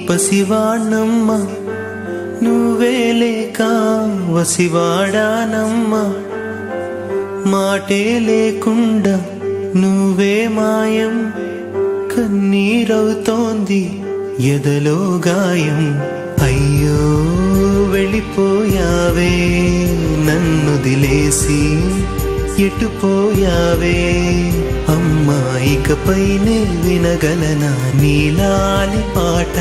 పసివాణ్ణమ్మ నువ్వే లేక వసివాడానమ్మ మాటే లేకుండా నువ్వే మాయం కన్నీరవుతోంది ఎదలో గాయం అయ్యో వెళ్ళిపోయావే నన్నుదిలేసి ఎటుపోయావే అమ్మా ఇకపైనే వినగలనా నీలాలి పాట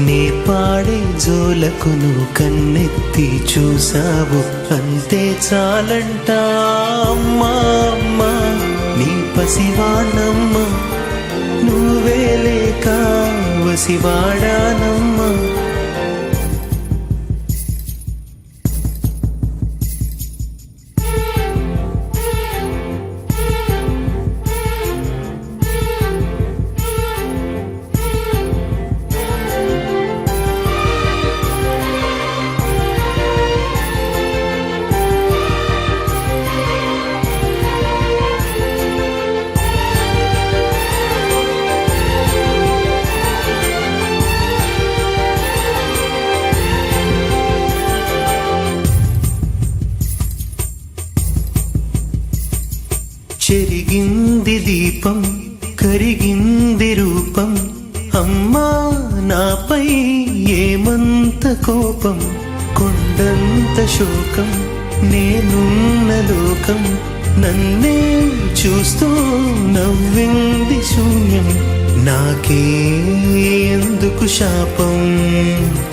నే పాడే జోలకు నువ్వు కన్నెత్తి చూసావు అంతే చాలంట అమ్మా అమ్మా నీ పసివాణమ్మ నువ్వే లేక వసివాడానమ్మా చెరిగింది దీపం కరిగింది రూపం అమ్మా నాపై ఏమంత కోపం కొండంత శోకం నేనున్న లోకం నన్నే చూస్తూ నవ్వింది శూన్యం నాకే ఎందుకు శాపం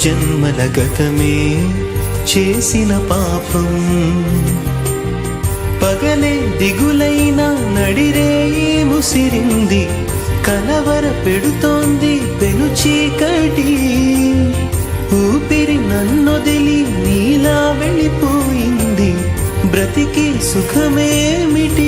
జన్మల గతమే చేసిన పాపం పగలే దిగులైనా నడిరేయి ముసిరింది కలవర పెడుతోంది పెను చీకటి ఊపిరి నన్నొదిలి నీలా వెళ్ళిపోయింది బ్రతికి సుఖమేమిటి